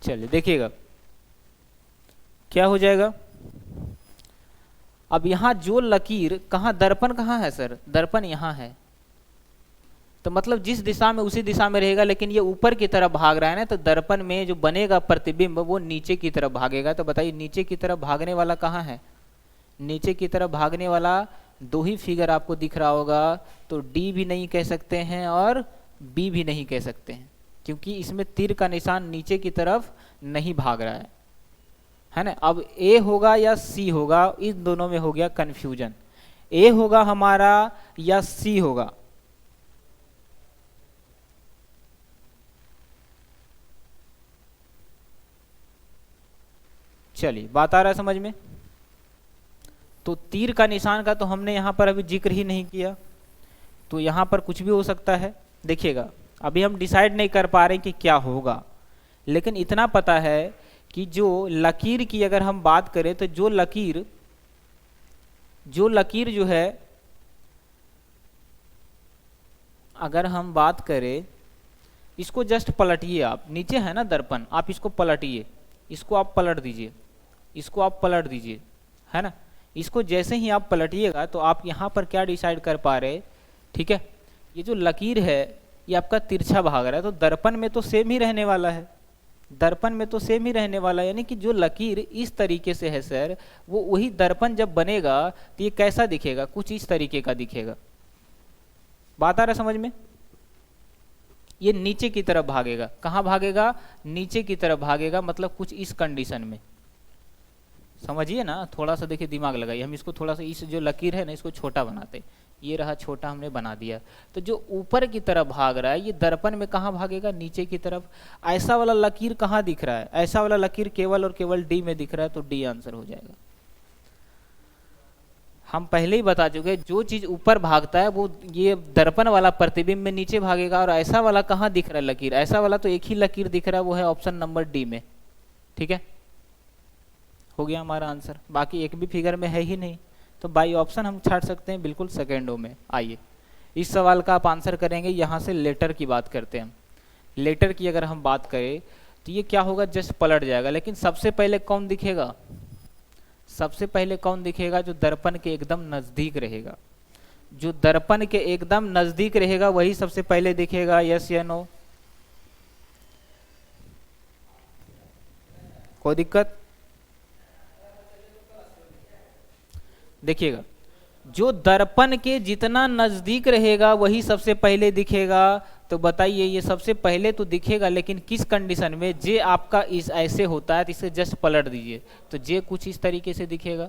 चलिए देखिएगा क्या हो जाएगा। अब यहाँ जो लकीर, कहाँ दर्पण कहाँ है सर? दर्पण यहाँ है, तो मतलब जिस दिशा में उसी दिशा में रहेगा, लेकिन ये ऊपर की तरफ भाग रहा है ना, तो दर्पण में जो बनेगा प्रतिबिंब वो नीचे की तरफ भागेगा। तो बताइए नीचे की तरफ भागने वाला कहाँ है? नीचे की तरफ भागने वाला दो ही फिगर आपको दिख रहा होगा, तो डी भी नहीं कह सकते हैं और बी भी नहीं कह सकते हैं, क्योंकि इसमें तीर का निशान नीचे की तरफ नहीं भाग रहा है ना? अब ए होगा या सी होगा, इन दोनों में हो गया कंफ्यूजन। ए होगा हमारा या सी होगा? चलिए, बात आ रहा है समझ में? तो तीर का निशान का तो हमने यहाँ पर अभी जिक्र ही नहीं किया, तो यहाँ पर कुछ भी हो सकता है। देखिएगा, अभी हम डिसाइड नहीं कर पा रहे कि क्या होगा, लेकिन इतना पता है कि जो लकीर की अगर हम बात करें, तो जो लकीर जो है, अगर हम बात करें, इसको जस्ट पलटिए आप, नीचे है ना दर्पण, आप इसको पलटिए, इसको आप पलट दीजिए, इसको आप पलट दीजिए, है ना? इसको जैसे ही आप पलटिएगा तो आप यहाँ पर क्या डिसाइड कर पा रहे? ठीक है, ये जो लकीर है ये आपका तिरछा भाग रहा है, तो दर्पण में तो सेम ही रहने वाला है, दर्पण में तो सेम ही रहने वाला है, यानी कि जो लकीर इस तरीके से है सर, वो वही दर्पण जब बनेगा तो ये कैसा दिखेगा? कुछ इस तरीके का दिखेगा। बात आ रहा है समझ में? ये नीचे की तरफ भागेगा, कहाँ भागेगा? नीचे की तरफ भागेगा, मतलब कुछ इस कंडीशन में, समझिए ना? थोड़ा सा देखिए, दिमाग लगाइए। हम इसको थोड़ा सा, इस जो लकीर है ना, इसको छोटा बनाते, ये रहा छोटा, हमने बना दिया। तो जो ऊपर की तरफ भाग रहा है ये दर्पण में कहाँ भागेगा? नीचे की तरफ। ऐसा वाला लकीर कहाँ दिख रहा है? ऐसा वाला लकीर केवल और केवल डी में दिख रहा है, तो डी आंसर हो जाएगा। हम पहले ही बता चुके, जो चीज ऊपर भागता है वो ये दर्पण वाला प्रतिबिंब में नीचे भागेगा, और ऐसा वाला कहाँ दिख रहा है लकीर? ऐसा वाला तो एक ही लकीर दिख रहा है, वो है ऑप्शन नंबर डी में। ठीक है, हो गया हमारा आंसर। बाकी एक भी फिगर में है ही नहीं, तो बाई ऑप्शन हम छाट सकते हैं बिल्कुल सेकेंडों में। आइए, इस सवाल का आप आंसर करेंगे। यहाँ से लेटर की बात करते हैं हम। लेटर की अगर हम बात करें तो ये क्या होगा? जस्ट पलट जाएगा, लेकिन सबसे पहले कौन दिखेगा? सबसे पहले कौन दिखेगा? जो दर्पण के एकदम नजदीक रहेगा, जो दर्पण के एकदम नजदीक रहेगा वही सबसे पहले दिखेगा। यस या नो? कोई दिक्कत? देखिएगा, जो दर्पण के जितना नजदीक रहेगा वही सबसे पहले दिखेगा। तो बताइए ये सबसे पहले तो दिखेगा, लेकिन किस कंडीशन में? जे आपका इस ऐसे होता है तो इसे जस्ट पलट दीजिए तो जे कुछ इस तरीके से दिखेगा,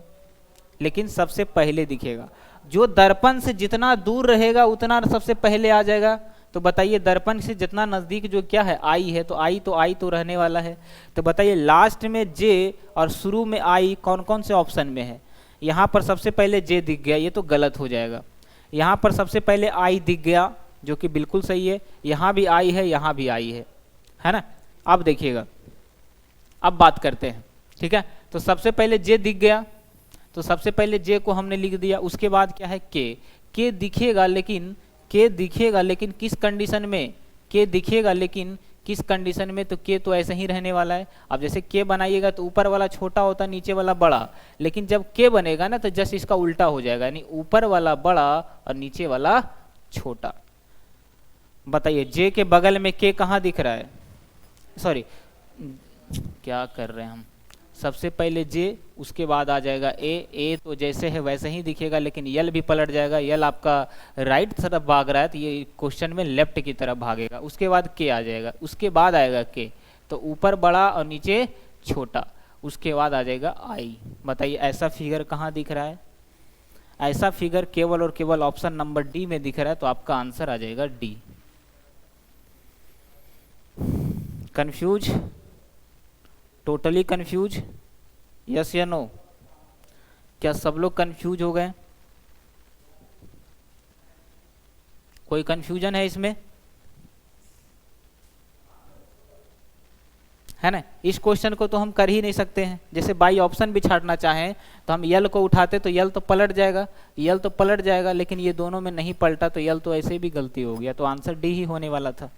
लेकिन सबसे पहले दिखेगा। जो दर्पण से जितना दूर रहेगा उतना सबसे पहले आ जाएगा। तो बताइए दर्पण से जितना नजदीक जो क्या है, आई है, तो आई तो रहने वाला है। तो बताइए लास्ट में जे और शुरू में आई कौन कौन से ऑप्शन में है? यहाँ पर सबसे पहले जे दिख गया, ये तो गलत हो जाएगा। यहाँ पर सबसे पहले आई दिख गया, जो कि बिल्कुल सही है। यहाँ भी आई है, यहाँ भी आई है ना। अब देखिएगा, अब बात करते हैं, ठीक है। तो सबसे पहले जे दिख गया, तो सबसे पहले जे को हमने लिख दिया। उसके बाद क्या है, के दिखेगा, लेकिन किस कंडीशन में? के दिखेगा लेकिन किस कंडीशन में? तो के तो ऐसे ही रहने वाला है। अब जैसे के बनाइएगा तो ऊपर वाला छोटा होता, नीचे वाला बड़ा, लेकिन जब के बनेगा ना तो जस्ट इसका उल्टा हो जाएगा, यानी ऊपर वाला बड़ा और नीचे वाला छोटा। बताइए जे के बगल में के कहाँ दिख रहा है? सॉरी, क्या कर रहे हैं हम, सबसे पहले जे, उसके बाद आ जाएगा ए तो जैसे है वैसे ही दिखेगा, लेकिन यल भी पलट जाएगा। यल आपका राइट तरफ भाग रहा है तो ये क्वेश्चन में लेफ्ट की तरफ भागेगा। उसके बाद के आ जाएगा, उसके बाद आएगा के, तो ऊपर बड़ा और नीचे छोटा। उसके बाद आ जाएगा आई। बताइए ऐसा फिगर कहाँ दिख रहा है? ऐसा फिगर केवल और केवल ऑप्शन नंबर डी में दिख रहा है, तो आपका आंसर आ जाएगा D. Confuse? Totally confuse? Yes या नो? क्या सब लोग कंफ्यूज हो गए? कोई कंफ्यूजन है इसमें? है ना। इस क्वेश्चन को तो हम कर ही नहीं सकते हैं। जैसे बाई ऑप्शन भी छाटना चाहें तो हम यल को उठाते तो यल तो पलट जाएगा, लेकिन ये दोनों में नहीं पलटा तो यल तो ऐसे भी गलती हो गया, तो आंसर डी ही होने वाला था।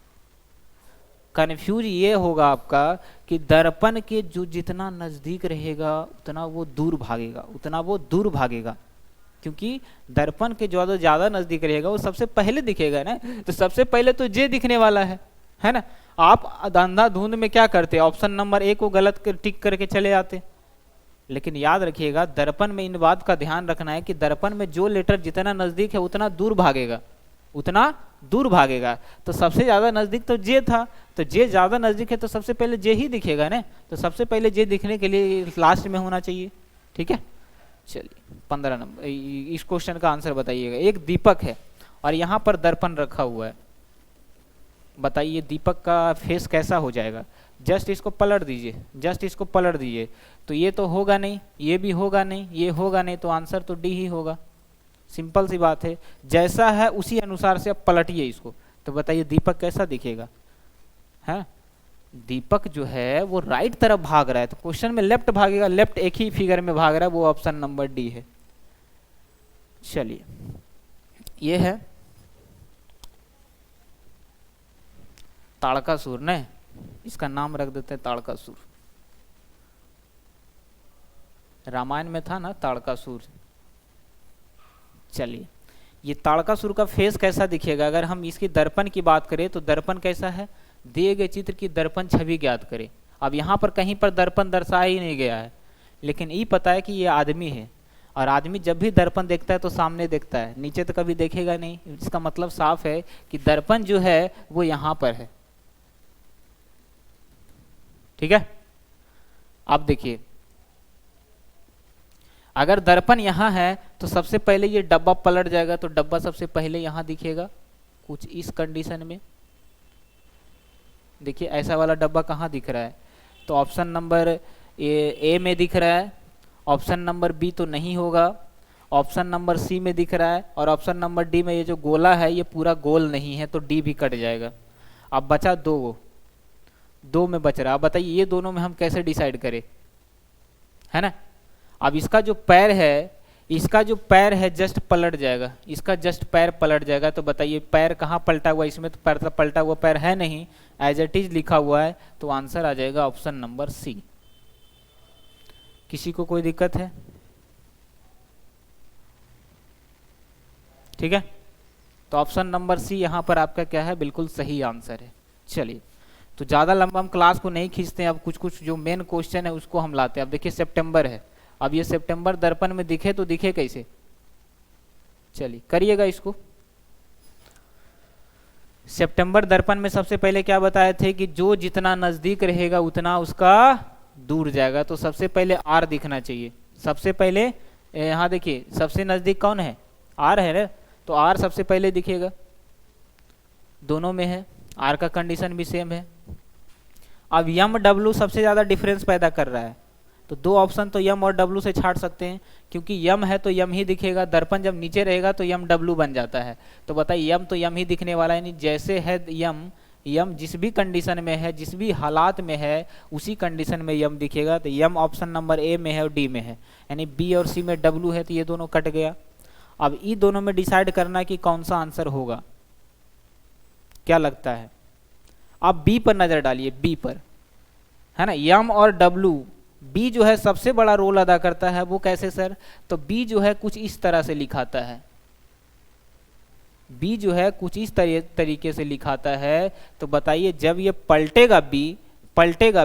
कन्फ्यूज ये होगा आपका कि दर्पण के जो जितना नजदीक रहेगा उतना वो दूर भागेगा, क्योंकि दर्पण के जो ज्यादा नजदीक रहेगा वो सबसे पहले दिखेगा ना। तो सबसे पहले तो जे दिखने वाला है ना। आप अंधाधुंध में क्या करते, ऑप्शन नंबर ए को गलत टिक करके चले जाते। लेकिन याद रखिएगा दर्पण में इन बात का ध्यान रखना है कि दर्पण में जो लेटर जितना नजदीक है उतना दूर भागेगा। तो सबसे ज्यादा नजदीक तो जे था, तो जे ज्यादा नजदीक है तो सबसे पहले जे ही दिखेगा ना। तो सबसे पहले जे दिखने के लिए लास्ट में होना चाहिए, ठीक है। चलिए 15 नंबर इस क्वेश्चन का आंसर बताइएगा। एक दीपक है और यहाँ पर दर्पण रखा हुआ है। बताइए दीपक का फेस कैसा हो जाएगा? जस्ट इसको पलट दीजिए, तो ये तो होगा नहीं, ये भी होगा नहीं, ये होगा नहीं, तो आंसर तो डी ही होगा। सिंपल सी बात है, जैसा है उसी अनुसार से अब पलटिए इसको। तो बताइए दीपक कैसा दिखेगा? है दीपक जो है वो राइट तरफ भाग रहा है, तो क्वेश्चन में लेफ्ट भागेगा, लेफ्ट एक ही फिगर में भाग रहा है, वो ऑप्शन नंबर डी है। चलिए ये है ताड़कासुर ने, इसका नाम रख देते हैं ताड़कासुर। रामायण में था ना ताड़कासुर। चलिए ये ताड़कासुर का फेस कैसा दिखेगा? अगर हम इसकी दर्पण की बात करें तो दर्पण कैसा है? दिए गए चित्र की दर्पण छवि ज्ञात करें। अब यहाँ पर कहीं पर दर्पण दर्शाया ही नहीं गया है, लेकिन ये पता है कि ये आदमी है, और आदमी जब भी दर्पण देखता है तो सामने देखता है, नीचे तो कभी देखेगा नहीं। इसका मतलब साफ है कि दर्पण जो है वो यहाँ पर है, ठीक है। अब देखिए अगर दर्पण यहाँ है तो सबसे पहले ये डब्बा पलट जाएगा, तो डब्बा सबसे पहले यहाँ दिखेगा कुछ इस कंडीशन में। देखिए ऐसा वाला डब्बा कहाँ दिख रहा है? तो ऑप्शन नंबर ए में दिख रहा है, ऑप्शन नंबर बी तो नहीं होगा, ऑप्शन नंबर सी में दिख रहा है, और ऑप्शन नंबर डी में ये जो गोला है ये पूरा गोल नहीं है, तो डी भी कट जाएगा। अब बचा दो में बच रहा। अब बताइए ये दोनों में हम कैसे डिसाइड करें, है ना। अब इसका जो पैर है जस्ट पलट जाएगा, इसका जस्ट पैर पलट जाएगा। तो बताइए पैर कहाँ पलटा हुआ? इसमें तो पैर पलटा हुआ पैर है नहीं, एज इट इज लिखा हुआ है, तो आंसर आ जाएगा ऑप्शन नंबर सी। किसी को कोई दिक्कत है? ठीक है, तो ऑप्शन नंबर सी यहाँ पर आपका क्या है? बिल्कुल सही आंसर है। चलिए तो ज़्यादा लंबा हम क्लास को नहीं खींचते हैं, अब कुछ कुछ जो मेन क्वेश्चन है उसको हम लाते हैं। अब देखिए सितंबर है, अब ये सितंबर दर्पण में दिखे तो दिखे कैसे, चलिए करिएगा इसको। सितंबर दर्पण में सबसे पहले क्या बताए थे कि जो जितना नजदीक रहेगा उतना उसका दूर जाएगा, तो सबसे पहले आर दिखना चाहिए। सबसे पहले यहाँ देखिए सबसे नजदीक कौन है, आर है ना, तो आर सबसे पहले दिखेगा, दोनों में है, आर का कंडीशन भी सेम है। अब यम डब्लू सबसे ज्यादा डिफरेंस पैदा कर रहा है, तो दो ऑप्शन तो यम और डब्लू से छाट सकते हैं, क्योंकि यम है तो यम ही दिखेगा, दर्पण जब नीचे रहेगा तो यम डब्लू बन जाता है। तो बताइए यम तो यम ही दिखने वाला है, नहीं जैसे है यम, यम जिस भी कंडीशन में है, जिस भी हालात में है उसी कंडीशन में यम दिखेगा। तो यम ऑप्शन नंबर ए में है और डी में है, यानी बी और सी में डब्लू है, तो ये दोनों कट गया। अब ई दोनों में डिसाइड करना कि कौन सा आंसर होगा, क्या लगता है। आप बी पर नजर डालिए, बी पर है ना, यम और डब्लू, बी जो है सबसे बड़ा रोल अदा करता है। वो कैसे सर, तो बी जो है कुछ इस तरह से लिखाता है, बी जो है कुछ इस तरीके से लिखाता है। तो बताइए जब ये पलटेगा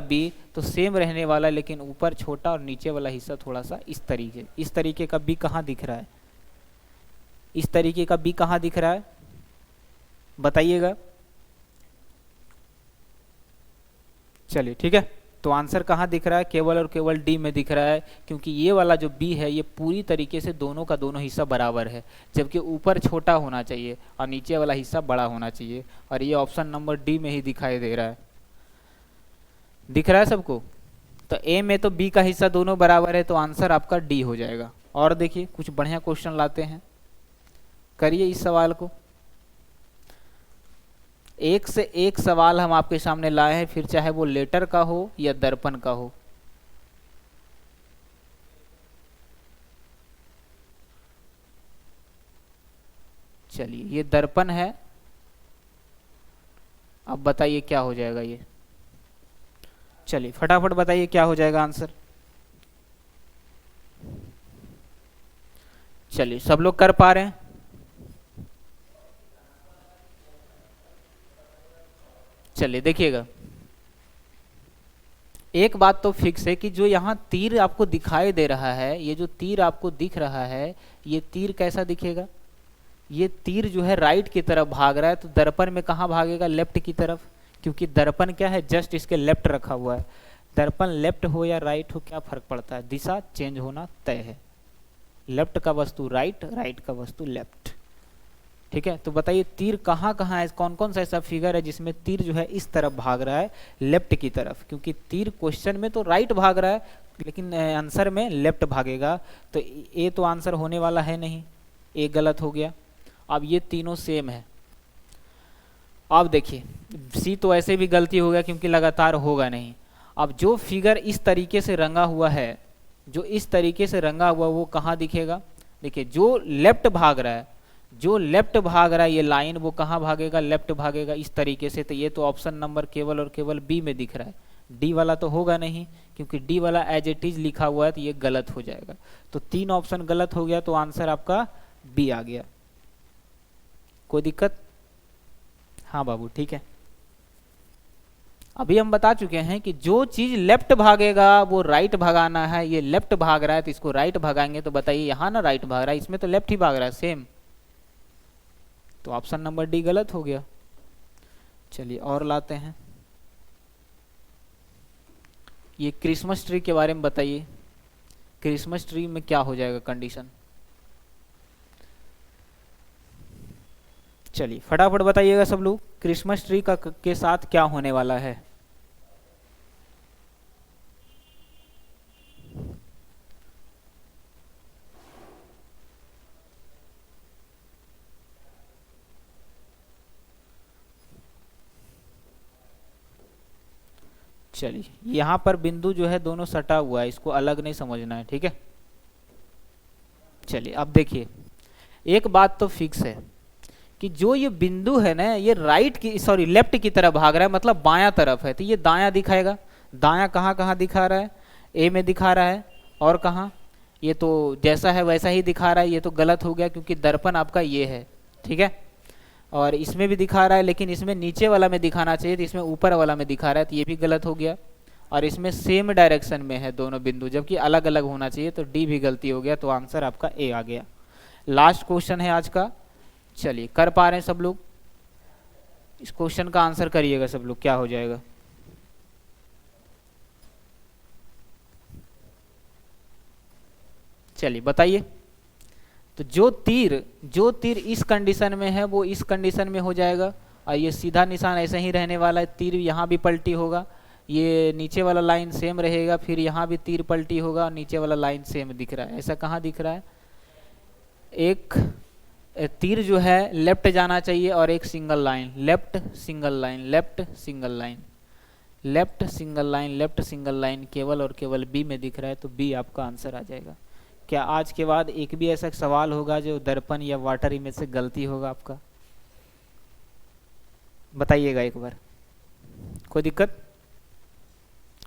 बी तो सेम रहने वाला, लेकिन ऊपर छोटा और नीचे वाला हिस्सा थोड़ा सा इस तरीके का बी कहाँ दिख रहा है, इस तरीके का बी कहाँ दिख रहा है बताइएगा। चलिए ठीक है, तो आंसर कहाँ दिख रहा है, केवल और केवल डी में दिख रहा है, क्योंकि ये वाला जो बी है ये पूरी तरीके से दोनों का दोनों हिस्सा बराबर है, जबकि ऊपर छोटा होना चाहिए और नीचे वाला हिस्सा बड़ा होना चाहिए, और ये ऑप्शन नंबर डी में ही दिखाई दे रहा है। दिख रहा है सबको, तो ए में तो बी का हिस्सा दोनों बराबर है, तो आंसर आपका डी हो जाएगा। और देखिए कुछ बढ़िया क्वेश्चन लाते हैं, करिए इस सवाल को। एक से एक सवाल हम आपके सामने लाए हैं, फिर चाहे वो लेटर का हो या दर्पण का हो। चलिए ये दर्पण है, अब बताइए क्या हो जाएगा ये, चलिए फटाफट बताइए क्या हो जाएगा आंसर। चलिए सब लोग कर पा रहे हैं, चलिए देखिएगा एक बात तो फिक्स है कि जो यहाँ तीर आपको दिखाई दे रहा है, ये जो तीर आपको दिख रहा है, ये तीर कैसा दिखेगा, ये तीर जो है राइट की तरफ भाग रहा है, तो दर्पण में कहाँ भागेगा, लेफ्ट की तरफ, क्योंकि दर्पण क्या है जस्ट इसके लेफ्ट रखा हुआ है। दर्पण लेफ्ट हो या राइट हो क्या फर्क पड़ता है, दिशा चेंज होना तय है, लेफ्ट का वस्तु राइट, राइट का वस्तु लेफ्ट, ठीक है। तो बताइए तीर कहाँ कहाँ है, कौन कौन सा ऐसा फिगर है जिसमें तीर जो है इस तरफ भाग रहा है, लेफ्ट की तरफ, क्योंकि तीर क्वेश्चन में तो राइट भाग रहा है लेकिन आंसर में लेफ्ट भागेगा, तो ए तो आंसर होने वाला है नहीं, ए गलत हो गया। अब ये तीनों सेम है, अब देखिए सी तो ऐसे भी गलती हो गया क्योंकि लगातार होगा नहीं। अब जो फिगर इस तरीके से रंगा हुआ है, जो इस तरीके से रंगा हुआ वो कहाँ दिखेगा, देखिए जो लेफ्ट भाग रहा है, जो लेफ्ट भाग रहा है ये लाइन, वो कहाँ भागेगा, लेफ्ट भागेगा इस तरीके से। तो ये तो ऑप्शन नंबर केवल और केवल बी में दिख रहा है, डी वाला तो होगा नहीं, क्योंकि डी वाला एज इट इज लिखा हुआ है, तो ये गलत हो जाएगा। तो तीन ऑप्शन गलत हो गया, तो आंसर आपका बी आ गया। कोई दिक्कत, हाँ बाबू ठीक है। अभी हम बता चुके हैं कि जो चीज लेफ्ट भागेगा वो राइट भगाना है, ये लेफ्ट भाग रहा है तो इसको राइट भगाएंगे। तो बताइए यहाँ ना राइट भाग रहा है, इसमें तो लेफ्ट ही भाग रहा है सेम, तो ऑप्शन नंबर डी गलत हो गया। चलिए और लाते हैं, ये क्रिसमस ट्री के बारे में बताइए, क्रिसमस ट्री में क्या हो जाएगा कंडीशन, चलिए फटाफट बताइएगा सब लोग, क्रिसमस ट्री का के साथ क्या होने वाला है। चलिए यहाँ पर बिंदु जो है दोनों सटा हुआ है, इसको अलग नहीं समझना है, ठीक है। चलिए अब देखिए एक बात तो फिक्स है कि जो ये बिंदु है ना ये राइट की सॉरी लेफ्ट की तरफ भाग रहा है, मतलब बायां तरफ है, तो ये दायां दिखाएगा। दायां कहाँ कहाँ दिखा रहा है, ए में दिखा रहा है, और कहाँ, ये तो जैसा है वैसा ही दिखा रहा है, ये तो गलत हो गया क्योंकि दर्पण आपका ये है, ठीक है। और इसमें भी दिखा रहा है, लेकिन इसमें नीचे वाला में दिखाना चाहिए तो इसमें ऊपर वाला में दिखा रहा है, तो ये भी गलत हो गया। और इसमें सेम डायरेक्शन में है दोनों बिंदु, जबकि अलग अलग होना चाहिए, तो डी भी गलती हो गया, तो आंसर आपका ए आ गया। लास्ट क्वेश्चन है आज का, चलिए कर पा रहे हैं सब लोग? इस क्वेश्चन का आंसर करिएगा सब लोग, क्या हो जाएगा? चलिए बताइए। तो जो तीर इस कंडीशन में है वो इस कंडीशन में हो जाएगा, और ये सीधा निशान ऐसे ही रहने वाला है, तीर यहाँ भी पलटी होगा, ये नीचे वाला लाइन सेम रहेगा, फिर यहाँ भी तीर पलटी होगा और नीचे वाला लाइन सेम दिख रहा है। ऐसा कहाँ दिख रहा है? एक तीर जो है लेफ्ट जाना चाहिए और एक single line, left single line, left single line, left single line, left single line, केवल और केवल बी में दिख रहा है, तो बी आपका आंसर आ जाएगा। क्या आज के बाद एक भी ऐसा सवाल होगा जो दर्पण या वाटर इमेज से गलती होगा आपका? बताइएगा एक बार। कोई दिक्कत?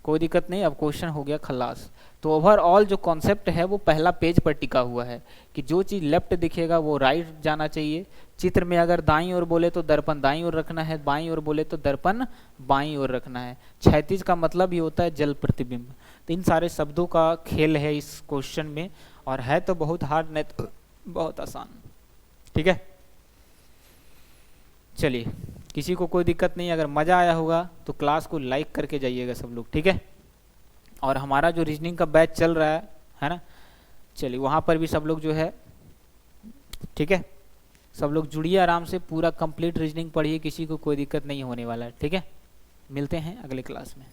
कोई दिक्कत नहीं, अब क्वेश्चन हो गया खलास। तो ओवरऑल जो कॉन्सेप्ट है वो पहला पेज पर टिका हुआ है कि जो चीज़ लेफ्ट दिखेगा वो राइट जाना चाहिए। चित्र में अगर दाईं ओर बोले तो दर्पण दाईं ओर रखना है, बाईं ओर बोले तो दर्पण बाईं ओर रखना है। क्षैतिज का मतलब ही होता है जल प्रतिबिंब। तो इन सारे शब्दों का खेल है इस क्वेश्चन में, और है तो बहुत हार्ड, नहीं तो बहुत आसान। ठीक है, चलिए किसी को कोई दिक्कत नहीं। अगर मज़ा आया होगा तो क्लास को लाइक करके जाइएगा सब लोग, ठीक है। और हमारा जो रीजनिंग का बैच चल रहा है ना, चलिए वहाँ पर भी सब लोग जो है, ठीक है, सब लोग जुड़िए आराम से, पूरा कंप्लीट रीजनिंग पढ़िए, किसी को कोई दिक्कत नहीं होने वाला है, ठीक है। मिलते हैं अगले क्लास में।